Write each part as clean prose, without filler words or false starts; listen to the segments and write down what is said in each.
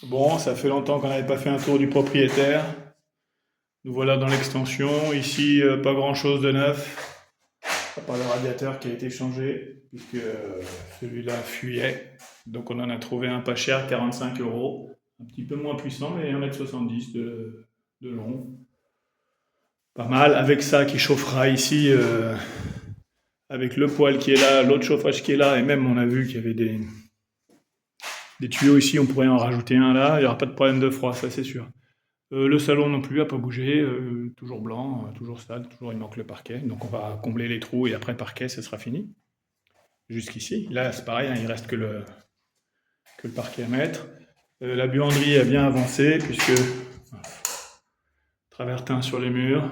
Bon, ça fait longtemps qu'on n'avait pas fait un tour du propriétaire. Nous voilà dans l'extension. Ici, pas grand-chose de neuf, à part le radiateur qui a été changé, puisque celui-là fuyait. Donc on en a trouvé un pas cher, 45 euros. Un petit peu moins puissant, mais 1,70 m de long. Pas mal. Avec ça qui chauffera ici, avec le poêle qui est là, l'autre chauffage qui est là, et même on a vu qu'il y avait des tuyaux ici, on pourrait en rajouter un là. Il n'y aura pas de problème de froid, ça c'est sûr. Le salon non plus a pas bougé, toujours blanc, toujours sale, toujours il manque le parquet. Donc on va combler les trous et après parquet, ce sera fini. Jusqu'ici. Là, c'est pareil, hein, il reste que le parquet à mettre. La buanderie a bien avancé puisque travertin sur les murs,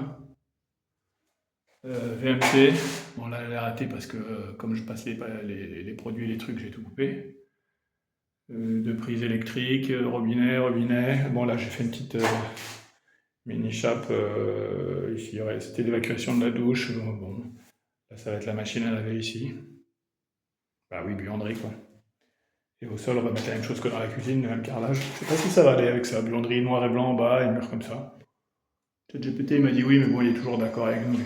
VMC. Bon là, elle est arrêtée parce que comme je passe les produits et les trucs, j'ai tout coupé. De prises électriques, robinet. Bon là, j'ai fait une petite mini chape ici. C'était l'évacuation de la douche. Bon, là, ça va être la machine à laver ici. Bah oui, buanderie quoi. Et au sol, on va mettre la même chose que dans la cuisine, le même carrelage. Je sais pas si ça va aller avec ça. Buanderie noir et blanc en bas et mur comme ça. ChatGPT il m'a dit oui, mais bon, il est toujours d'accord avec nous.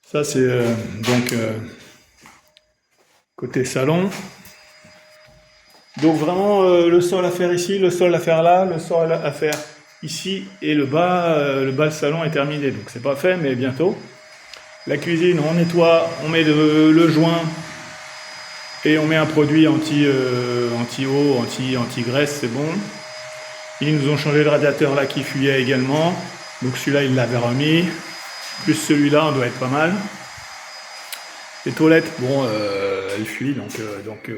Ça, c'est donc côté salon. Donc vraiment, le sol à faire ici, le sol à faire là, le sol à faire ici et le bas, le salon est terminé. Donc c'est pas fait, mais bientôt. La cuisine, on nettoie, on met le joint et on met un produit anti-eau, anti-graisse, c'est bon. Ils nous ont changé le radiateur là qui fuyait également. Donc celui-là, ils l'avaient remis. Plus celui-là, on doit être pas mal. Les toilettes, bon, elles fuient, donc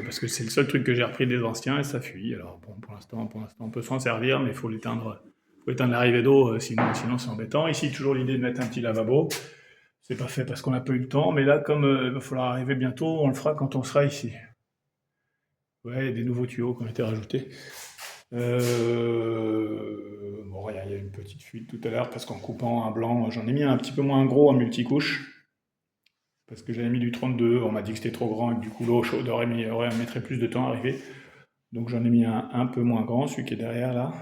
parce que c'est le seul truc que j'ai repris des anciens et ça fuit. Alors bon, pour l'instant, on peut s'en servir, mais il faut l'éteindre. Faut éteindre l'arrivée d'eau, sinon c'est embêtant. Ici, toujours l'idée de mettre un petit lavabo. C'est pas fait parce qu'on n'a pas eu le temps, mais là, comme il va falloir arriver bientôt, on le fera quand on sera ici. Ouais, il y a des nouveaux tuyaux qui ont été rajoutés. Bon, il y a une petite fuite tout à l'heure parce qu'en coupant un blanc, j'en ai mis un petit peu moins gros en multicouche. Parce que j'avais mis du 32, on m'a dit que c'était trop grand et que du coup l'eau chaude mettrait plus de temps à arriver. Donc j'en ai mis un peu moins grand, celui qui est derrière là.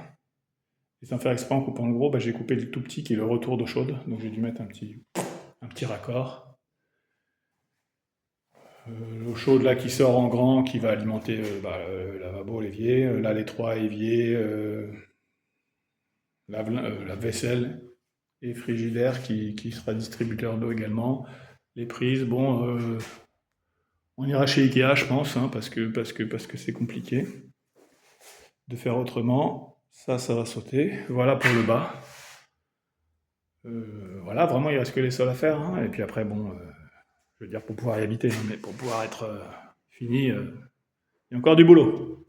Et sans faire exprès en coupant le gros, bah, j'ai coupé le tout petit qui est le retour d'eau chaude. Donc j'ai dû mettre un petit raccord. L'eau chaude là qui sort en grand, qui va alimenter le lavabo, l'évier. Là les trois éviers, lave-vaisselle et frigidaire qui sera distributeur d'eau également. Les prises, bon, on ira chez Ikea, je pense, hein, parce que c'est compliqué de faire autrement. Ça va sauter. Voilà pour le bas. Voilà, vraiment, il reste que les sols à faire, hein. Et puis après, bon, je veux dire pour pouvoir y habiter, hein, mais pour pouvoir être fini, il y a encore du boulot.